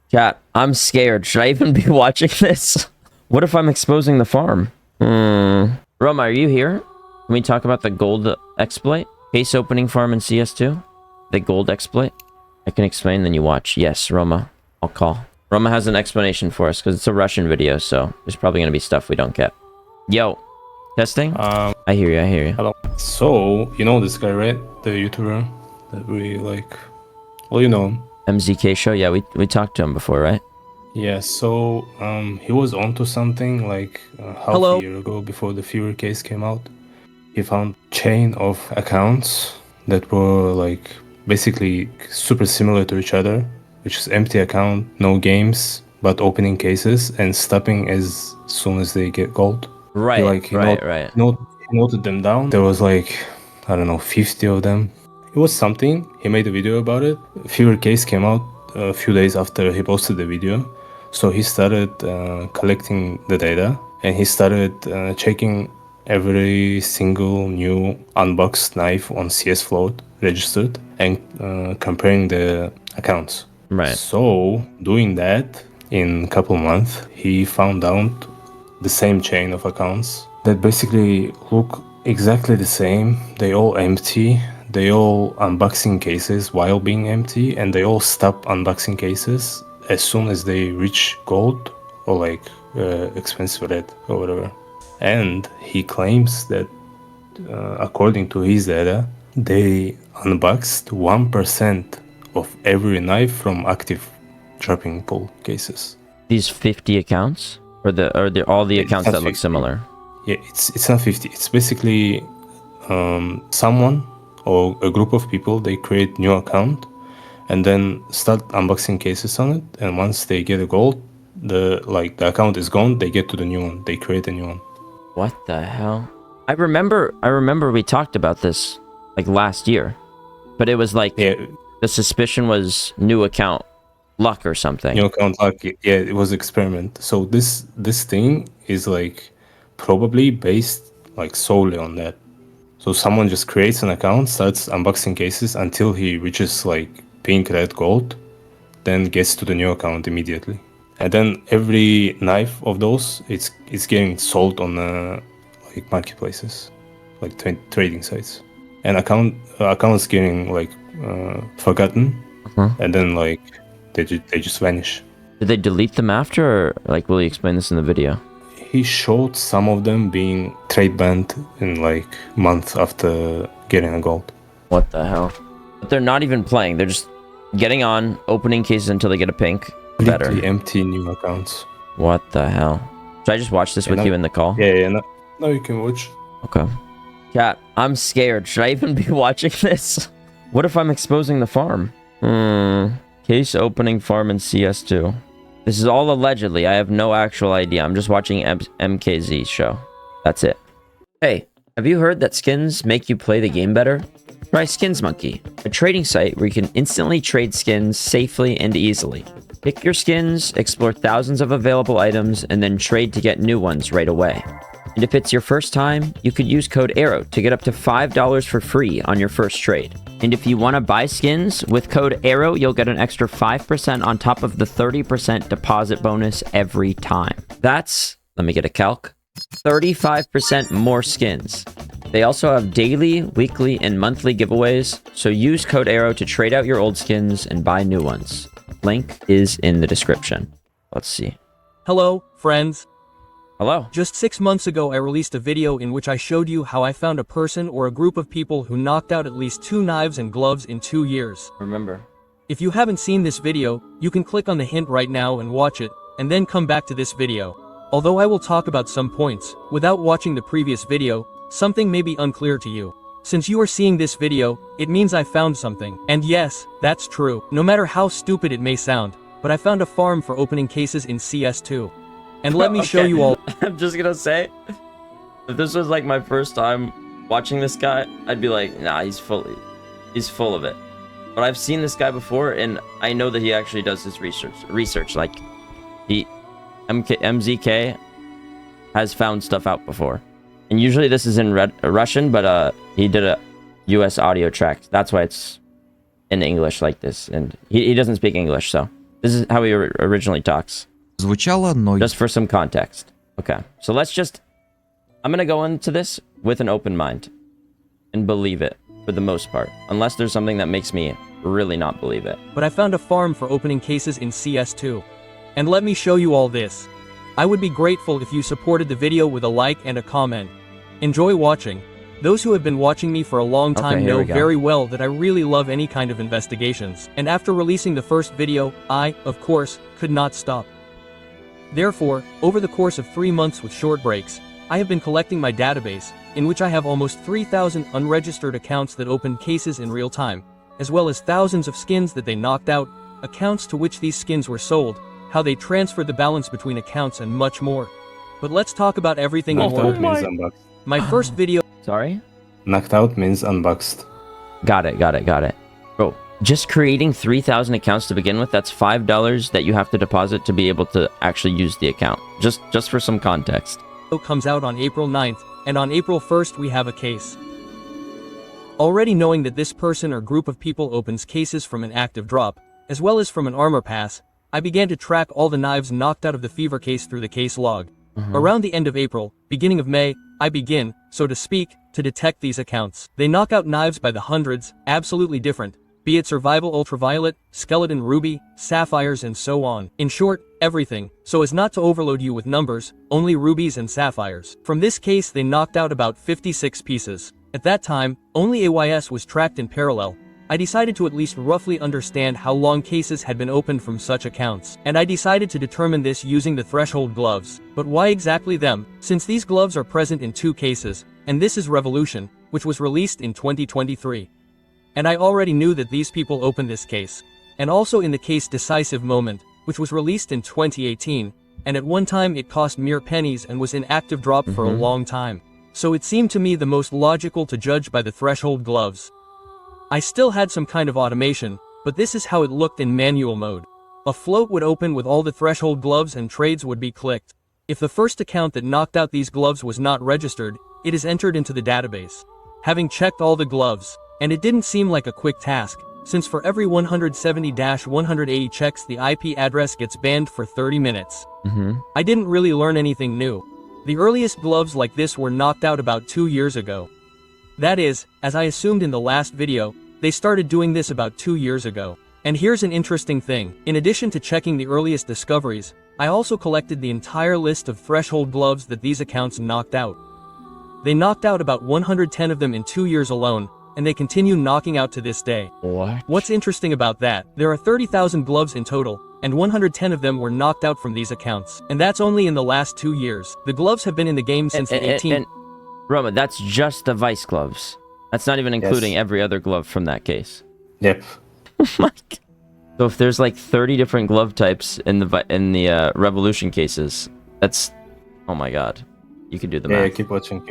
Chat, I'm scared. Should I even be watching this? What if I'm exposing the farm? Roma, are you here? Can we talk about the gold exploit? Case opening farm in CS2? The gold exploit? I can explain, then you watch. Yes, Roma. I'll call. Roma has an explanation for us, because it's a Russian video, so there's probably going to be stuff we don't get. Yo. Testing? I hear you, I hear you. Hello. So, you know this guy, right? The YouTuber that we like... Well, you know him. MZKSHOW? Yeah, we talked to him before, right? Yeah, so he was onto something like half a year ago before the Fever case came out. He found chain of accounts that were like basically super similar to each other, which is empty account, no games, but opening cases and stopping as soon as they get gold. Right, He noted them down. There was like, I don't know, 50 of them. It was something. He made a video about it. Fever case came out a few days after he posted the video. So he started collecting the data and he started checking every single new unboxed knife on CS Float registered and comparing the accounts. Right. So doing that in a couple months, he found out the same chain of accounts that basically look exactly the same. They all empty. They all unboxing cases while being empty, and they all stop unboxing cases as soon as they reach gold or like expensive red or whatever. And he claims that according to his data, they unboxed 1% of every knife from active dropping pool cases. These 50 accounts? Or all the accounts that 50. look similar? Yeah, it's not 50. It's basically someone or a group of people, they create new account and then start unboxing cases on it. And once they get a gold, the account is gone, they get to the new one. They create a new one. What the hell? I remember we talked about this like last year. But it was like the suspicion was new account luck or something. New account luck. Yeah, it was experiment. So this thing is like probably based like solely on that. So someone just creates an account, starts unboxing cases until he reaches like pink, red, gold, then gets to the new account immediately. And then every knife of those, it's getting sold on like marketplaces, like trading sites. And accounts getting like forgotten, and then like they just vanish. Did they delete them after, or like will you explain this in the video? He showed some of them being trade banned in like months after getting a gold. What the hell? But they're not even playing. They're just getting on, opening cases until they get a pink. Better. Empty new accounts. What the hell? Should I just watch this with you in the call? Yeah. No, you can watch. Okay. Chat, I'm scared. Should I even be watching this? What if I'm exposing the farm? Case opening farm in CS2. This is all allegedly. I have no actual idea. I'm just watching MKZ show. That's it. Hey, have you heard that skins make you play the game better? Try Skins Monkey, a trading site where you can instantly trade skins safely and easily. Pick your skins, explore thousands of available items, and then trade to get new ones right away. And if it's your first time, you could use code ARROW to get up to $5 for free on your first trade. And if you want to buy skins, with code ARROW, you'll get an extra 5% on top of the 30% deposit bonus every time. That's, let me get a calc, 35% more skins. They also have daily, weekly, and monthly giveaways, so use code ARROW to trade out your old skins and buy new ones. Link is in the description. Let's see. Hello, friends. Hello. Just 6 months ago, I released a video in which I showed you how I found a person or a group of people who knocked out at least 2 knives and gloves in 2 years. Remember. If you haven't seen this video, you can click on the hint right now and watch it, and then come back to this video. Although I will talk about some points, without watching the previous video, something may be unclear to you. Since you are seeing this video, it means I found something. And yes, that's true. No matter how stupid it may sound, but I found a farm for opening cases in CS2. And let me show you all. I'm just gonna say, if this was like my first time watching this guy, I'd be like, nah, he's full of it. But I've seen this guy before, and I know that he actually does his research. Like, MZK has found stuff out before. And usually this is in Russian, but he did a US audio track. That's why it's in English like this. And he doesn't speak English, so This is how he originally talks. звучало, но Just for some context. Okay, so I'm gonna go into this with an open mind and believe it for the most part, unless there's something that makes me really not believe it. But I found a farm for opening cases in CS2. And let me show you all this. I would be grateful if you supported the video with a like and a comment. Enjoy watching. Those who have been watching me for a long time know very well that I really love any kind of investigations, and after releasing the first video, I, of course, could not stop. Therefore, over the course of 3 months with short breaks, I have been collecting my database, in which I have almost 3,000 unregistered accounts that opened cases in real time, as well as thousands of skins that they knocked out, accounts to which these skins were sold, how they transferred the balance between accounts and much more. But let's talk about everything in Knocked out order. means unboxed. My first video Sorry? Knocked out means unboxed. Got it. Bro, just creating 3,000 accounts to begin with, that's $5 that you have to deposit to be able to actually use the account. Just for some context. comes out on April 9th, and on April 1st we have a case. Already knowing that this person or group of people opens cases from an active drop, as well as from an armor pass, I began to track all the knives knocked out of the fever case through the case log. Around the end of April, beginning of May, I begin, so to speak, to detect these accounts. They knock out knives by the hundreds, absolutely different, be it survival ultraviolet, skeleton ruby, sapphires and so on. In short, everything, so as not to overload you with numbers, only rubies and sapphires. From this case they knocked out about 56 pieces. At that time, only AYS was tracked in parallel. I decided to at least roughly understand how long cases had been opened from such accounts, and I decided to determine this using the threshold gloves. But why exactly them, since these gloves are present in 2 cases, and this is Revolution, which was released in 2023. And I already knew that these people opened this case, and also in the case Decisive Moment, which was released in 2018, and at one time it cost mere pennies and was in active drop for a long time. So it seemed to me the most logical to judge by the threshold gloves. I still had some kind of automation, but this is how it looked in manual mode. A float would open with all the threshold gloves and trades would be clicked. If the first account that knocked out these gloves was not registered, it is entered into the database. Having checked all the gloves, and it didn't seem like a quick task, since for every 170-180 checks the IP address gets banned for 30 minutes. I didn't really learn anything new. The earliest gloves like this were knocked out about 2 years ago. That is, as I assumed in the last video, they started doing this about 2 years ago. And here's an interesting thing, in addition to checking the earliest discoveries, I also collected the entire list of threshold gloves that these accounts knocked out. They knocked out about 110 of them in 2 years alone, and they continue knocking out to this day. What? What's interesting about that, there are 30,000 gloves in total, and 110 of them were knocked out from these accounts. And that's only in the last 2 years. The gloves have been in the game since the 18th. Roma, that's just the Vice gloves. That's not even including every other glove from that case. Yep. So if there's like 30 different glove types in the Revolution cases, that's, oh my god, you can do the math. Yeah, keep watching.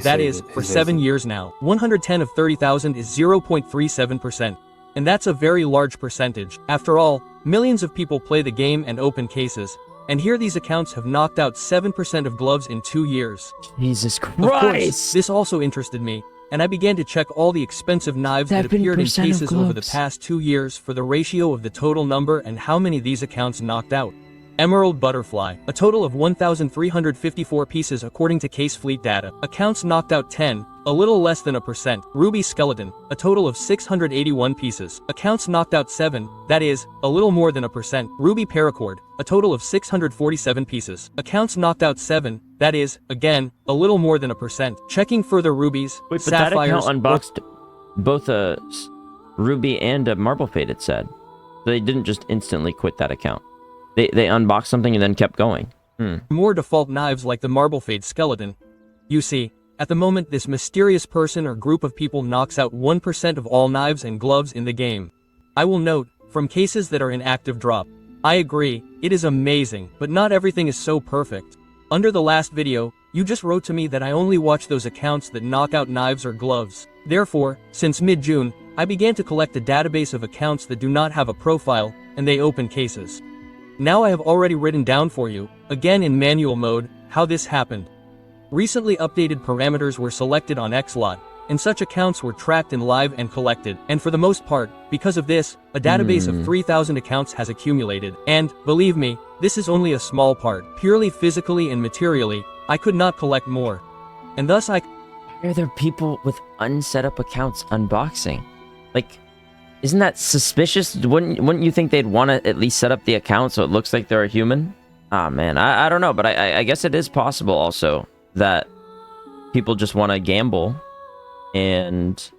That is, for 7 years now, 110 of 30,000 is 0.37%. And that's a very large percentage. After all, millions of people play the game and open cases. And here these accounts have knocked out 7% of gloves in 2 years. Jesus Of course, Christ! this also interested me, and I began to check all the expensive knives that appeared in 7% of cases over the gloves. past 2 years for the ratio of the total number and how many these accounts knocked out. Emerald Butterfly, a total of 1,354 pieces according to Case Fleet data. Accounts knocked out 10, a little less than a percent. Ruby Skeleton, a total of 681 pieces. Accounts knocked out 7, that is, a little more than a percent. Ruby Paracord, a total of 647 pieces. Accounts knocked out 7, that is, again, a little more than a percent. Checking further rubies, Wait, but that sapphires, account unboxed both a Ruby and a Marble Fade, it said. So they didn't just instantly quit that account. They unboxed something and then kept going. more default knives like the Marble Fade Skeleton. You see, at the moment this mysterious person or group of people knocks out 1% of all knives and gloves in the game. I will note, from cases that are in active drop. I agree, it is amazing, but not everything is so perfect. Under the last video, you just wrote to me that I only watch those accounts that knock out knives or gloves. Therefore, since mid-June, I began to collect a database of accounts that do not have a profile, and they open cases. Now I have already written down for you, again in manual mode, how this happened. Recently updated parameters were selected on XLOT, and such accounts were tracked in live and collected. And for the most part, because of this, a database of 3,000 accounts has accumulated. And, believe me, this is only a small part. Purely physically and materially, I could not collect more. And thus Why are there people with unset up accounts unboxing? Like, isn't that suspicious? Wouldn't you think they'd want to at least set up the account so it looks like they're a human? Ah, man, I don't know, but I guess it is possible also that people just want to gamble and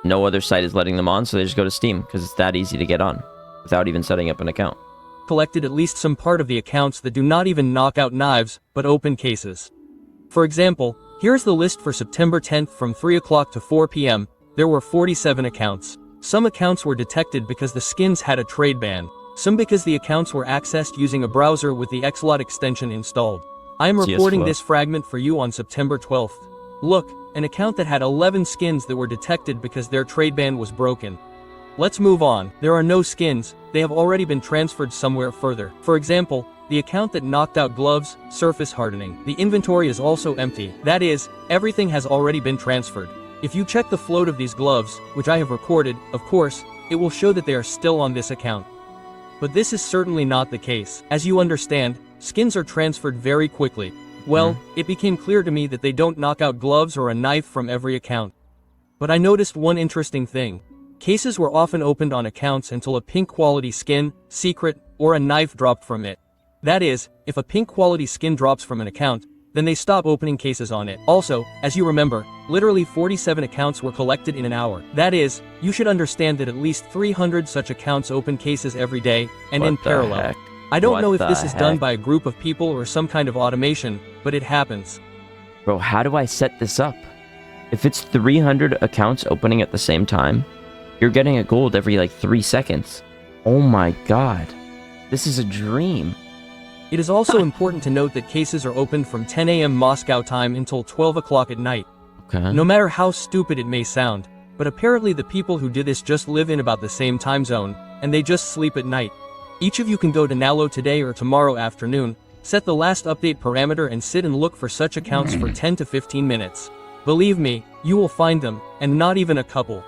no other site is letting them on, so they just go to Steam because it's that easy to get on without even setting up an account. Collected at least some part of the accounts that do not even knock out knives, but open cases. For example, here's the list for September 10th from 3 o'clock to 4 p.m. There were 47 accounts. Some accounts were detected because the skins had a trade ban. Some because the accounts were accessed using a browser with the Xlot extension installed. I am reporting this fragment for you on September 12th. Look, an account that had 11 skins that were detected because their trade ban was broken. Let's move on. There are no skins, they have already been transferred somewhere further. For example, the account that knocked out gloves, surface hardening. The inventory is also empty. That is, everything has already been transferred. If you check the float of these gloves, which I have recorded, of course, it will show that they are still on this account. But this is certainly not the case. As you understand, skins are transferred very quickly. Well, it became clear to me that they don't knock out gloves or a knife from every account. But I noticed one interesting thing. Cases were often opened on accounts until a pink quality skin, secret, or a knife dropped from it. That is, if a pink quality skin drops from an account, then they stop opening cases on it. Also, as you remember, literally 47 accounts were collected in an hour. That is, you should understand that at least 300 such accounts open cases every day, and in parallel. I don't know if this is done by a group of people or some kind of automation, but it happens. Bro, how do I set this up? If it's 300 accounts opening at the same time, you're getting a gold every like 3 seconds. Oh my god. This is a dream. It is also important to note that cases are opened from 10 a.m. Moscow time until 12 o'clock at night. Okay. No matter how stupid it may sound, but apparently the people who did this just live in about the same time zone, and they just sleep at night. Each of you can go to Nalo today or tomorrow afternoon, set the last update parameter and sit and look for such accounts for 10 to 15 minutes. Believe me, you will find them, and not even a couple.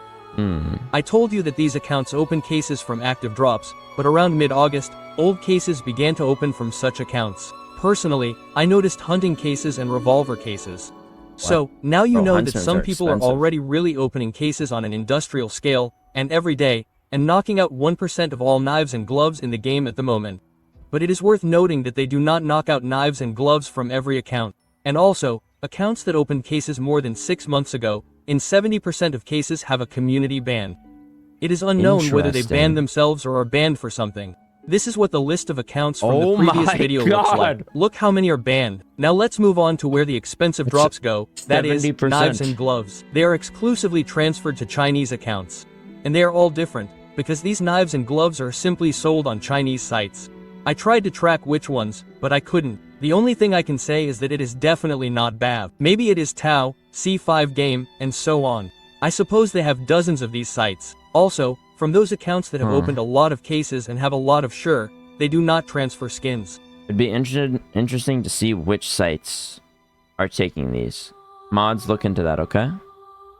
I told you that these accounts open cases from active drops, but around mid-August, old cases began to open from such accounts. Personally, I noticed hunting cases and revolver cases. So, now you know that some people are already really opening cases on an industrial scale, and every day, and knocking out 1% of all knives and gloves in the game at the moment. But it is worth noting that they do not knock out knives and gloves from every account. And also, accounts that opened cases more than 6 months ago, in 70% of cases have a community ban. It is unknown whether they banned themselves or are banned for something. This is what the list of accounts from the previous video looks like. Look how many are banned. Now let's move on to where the expensive drops go, that is, knives and gloves. They are exclusively transferred to Chinese accounts. And they are all different, because these knives and gloves are simply sold on Chinese sites. I tried to track which ones, but I couldn't. The only thing I can say is that it is definitely not BAV. Maybe it is Tao, C5 Game, and so on. I suppose they have dozens of these sites. Also, from those accounts that have opened a lot of cases and have a lot of sure, they do not transfer skins. It'd be interesting to see which sites are taking these. Mods, look into that, okay?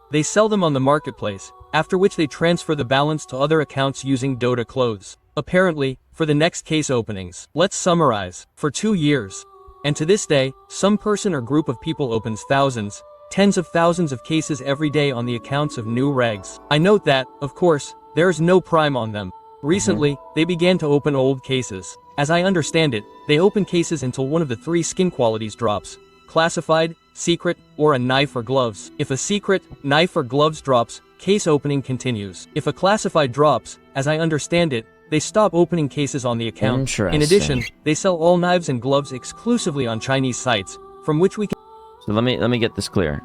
They sell them on the marketplace, after which they transfer the balance to other accounts using Dota clothes. Apparently, for the next case openings. Let's summarize. For 2 years. And to this day, some person or group of people opens thousands, tens of thousands of cases every day on the accounts of new regs. I note that, of course, there is no prime on them. Recently, they began to open old cases. As I understand it, they open cases until one of the 3 skin qualities drops. Classified, secret, or a knife or gloves. If a secret, knife or gloves drops, case opening continues. If a classified drops, as I understand it, they stop opening cases on the account. In addition, they sell all knives and gloves exclusively on Chinese sites, from which we can... So let me get this clear.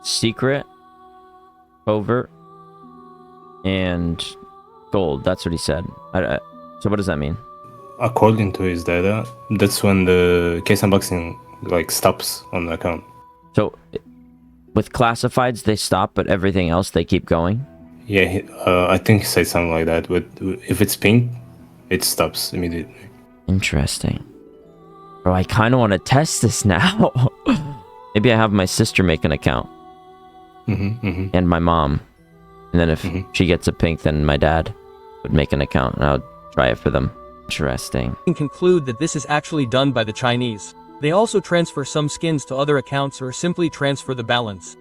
Secret, covert, and gold. That's what he said. So what does that mean? According to his data, that's when the case unboxing stops on the account. So with classifieds they stop, but everything else they keep going? Yeah, I think he said something like that. But if it's pink, it stops immediately. Interesting. Bro, I kind of want to test this now. Maybe I have my sister make an account. and my mom. And then if she gets a pink, then my dad would make an account and I would try it for them. Interesting. You can conclude that this is actually done by the Chinese. They also transfer some skins to other accounts or simply transfer the balance.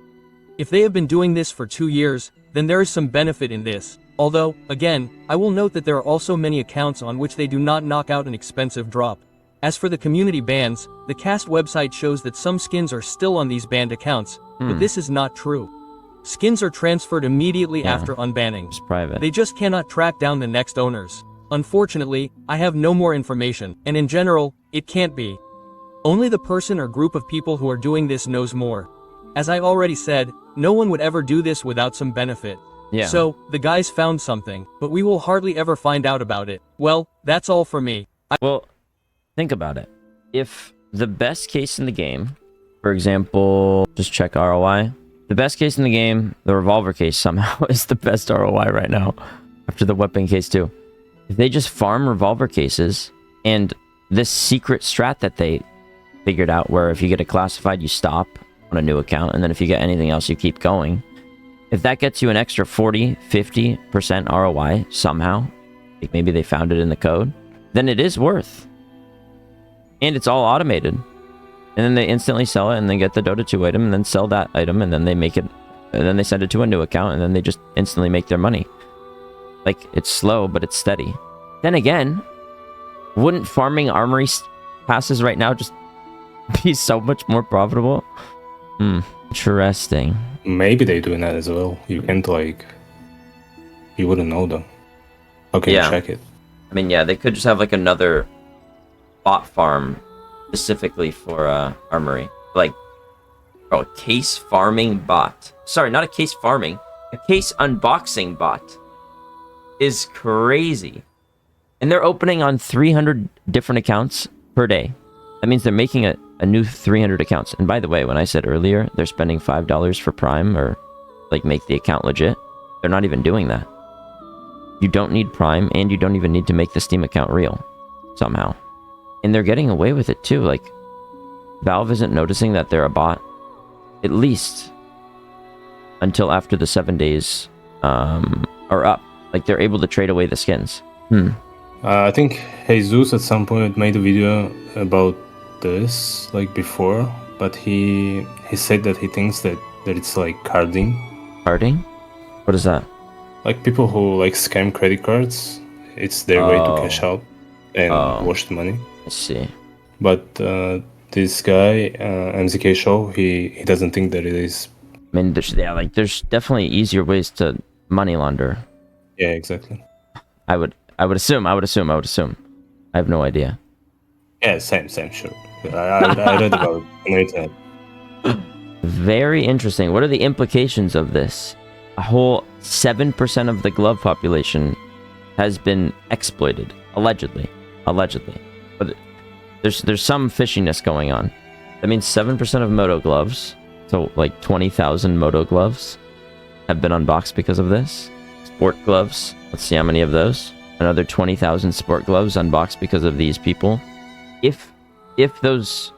If they have been doing this for 2 years, then there is some benefit in this. Although, again, I will note that there are also many accounts on which they do not knock out an expensive drop. As for the community bans, the cast website shows that some skins are still on these banned accounts, but this is not true. Skins are transferred immediately after unbanning. It's private. They just cannot track down the next owners. Unfortunately, I have no more information, and in general, it can't be. Only the person or group of people who are doing this knows more. As I already said, no one would ever do this without some benefit. Yeah. So, the guys found something, but we will hardly ever find out about it. Well, that's all for me. Well, think about it. If the best case in the game, for example, just check ROI. The best case in the game, the revolver case somehow is the best ROI right now, after the weapon case too. If they just farm revolver cases, and this secret strat that they figured out where if you get a classified, you stop on a new account, and then if you get anything else, you keep going. If that gets you an extra 40, 50% ROI somehow, like maybe they found it in the code, then it is worth. And it's all automated. And then they instantly sell it, and then get the Dota 2 item, and then sell that item, and then they make it, and then they send it to a new account, and then they just instantly make their money. Like, it's slow, but it's steady. Then again, wouldn't farming armory passes right now just be so much more profitable? Interesting. Maybe they're doing that as well. You can't, like... You wouldn't know, though. Okay, Yeah. check it. I mean, yeah, they could just have, like, another bot farm specifically for armory. Like, a case farming bot. Sorry, not a case farming. A case unboxing bot is crazy. And they're opening on 300 different accounts per day. That means they're making a new 300 accounts. And by the way, when I said earlier, they're spending $5 for Prime or, like, make the account legit, they're not even doing that. You don't need Prime, and you don't even need to make the Steam account real, somehow. And they're getting away with it, too. Like, Valve isn't noticing that they're a bot, at least until after the 7 days are up. Like, they're able to trade away the skins. I think Jesus at some point made a video about this, like, before, but he said that he thinks that it's like carding. Carding? What is that? Like, people who, like, scam credit cards, it's their way to cash out and wash the money. I see. But this guy, MZKSHOW, he doesn't think that it is. I mean, there's definitely easier ways to money launder. Yeah, exactly. I would assume. I have no idea. Yeah, same, sure. I read about it on the internet. Very interesting. What are the implications of this? A whole 7% of the glove population has been exploited, allegedly. But there's some fishiness going on. That means 7% of Moto gloves, so like 20,000 Moto gloves, have been unboxed because of this. Sport gloves, let's see how many of those. Another 20,000 sport gloves unboxed because of these people. If those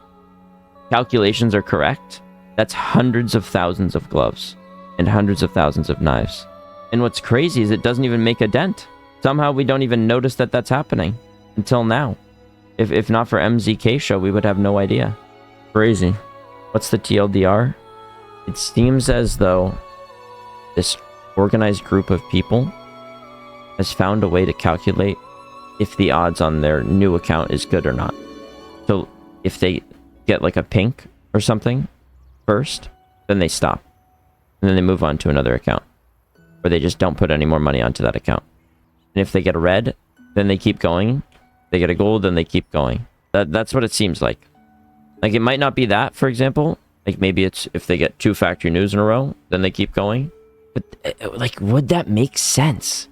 calculations are correct, that's hundreds of thousands of gloves and hundreds of thousands of knives. And what's crazy is it doesn't even make a dent. Somehow we don't even notice that that's happening until now. If not for MZKSHOW, we would have no idea. Crazy. What's the TLDR? It seems as though this organized group of people has found a way to calculate if the odds on their new account is good or not. So if they get like a pink or something first, then they stop. And then they move on to another account. Or they just don't put any more money onto that account. And if they get a red, then they keep going. They get a gold, then they keep going. That's what it seems like. Like, it might not be that, for example. Like, maybe it's if they get 2 factory news in a row, then they keep going. But, like, would that make sense?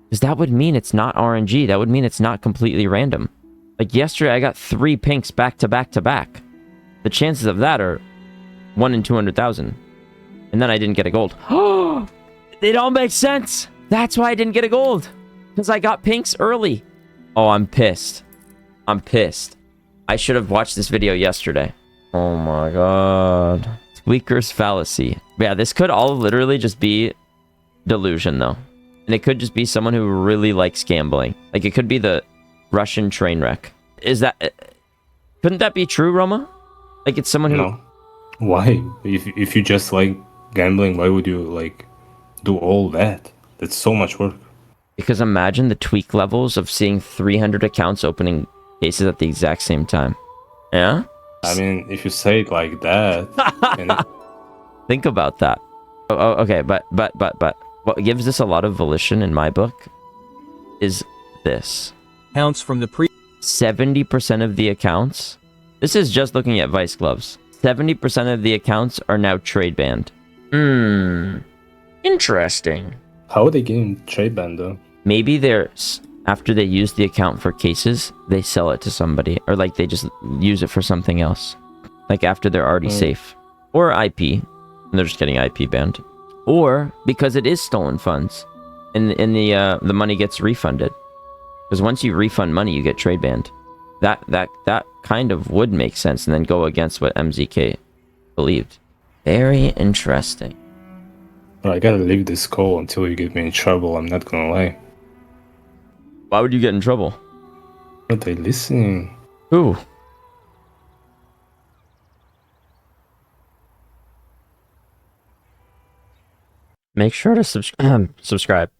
Because that would mean it's not RNG. That would mean it's not completely random. Like, yesterday, I got 3 pinks back to back to back. The chances of that are 1 in 200,000. And then I didn't get a gold. Oh, it all makes sense. That's why I didn't get a gold. Because I got pinks early. Oh, I'm pissed. I should have watched this video yesterday. Oh my god. Squeaker's fallacy. Yeah, this could all literally just be delusion, though. And it could just be someone who really likes gambling. Like, it could be the Russian train wreck. Is that... Couldn't that be true, Roma? Like, it's someone who... No. Why? If you just like gambling, why would you, like, do all that? That's so much work. Because imagine the tweak levels of seeing 300 accounts opening cases at the exact same time. Yeah? I mean, if you say it like that... and Think about that. Okay, but what gives this a lot of volition in my book is this. Counts from the 70% of the accounts, this is just looking at Vice Gloves. 70% of the accounts are now trade banned. Interesting. How are they getting trade banned though? Maybe there's, after they use the account for cases, they sell it to somebody, or like they just use it for something else. Like after they're already safe. Or IP, and they're just getting IP banned. Or because it is stolen funds, and the money gets refunded. Because once you refund money, you get trade banned. That kind of would make sense, and then go against what MZK believed. Very interesting. Well, I gotta leave this call until you get me in trouble, I'm not gonna lie. Why would you get in trouble? Are they listening? Who? Make sure to subscribe.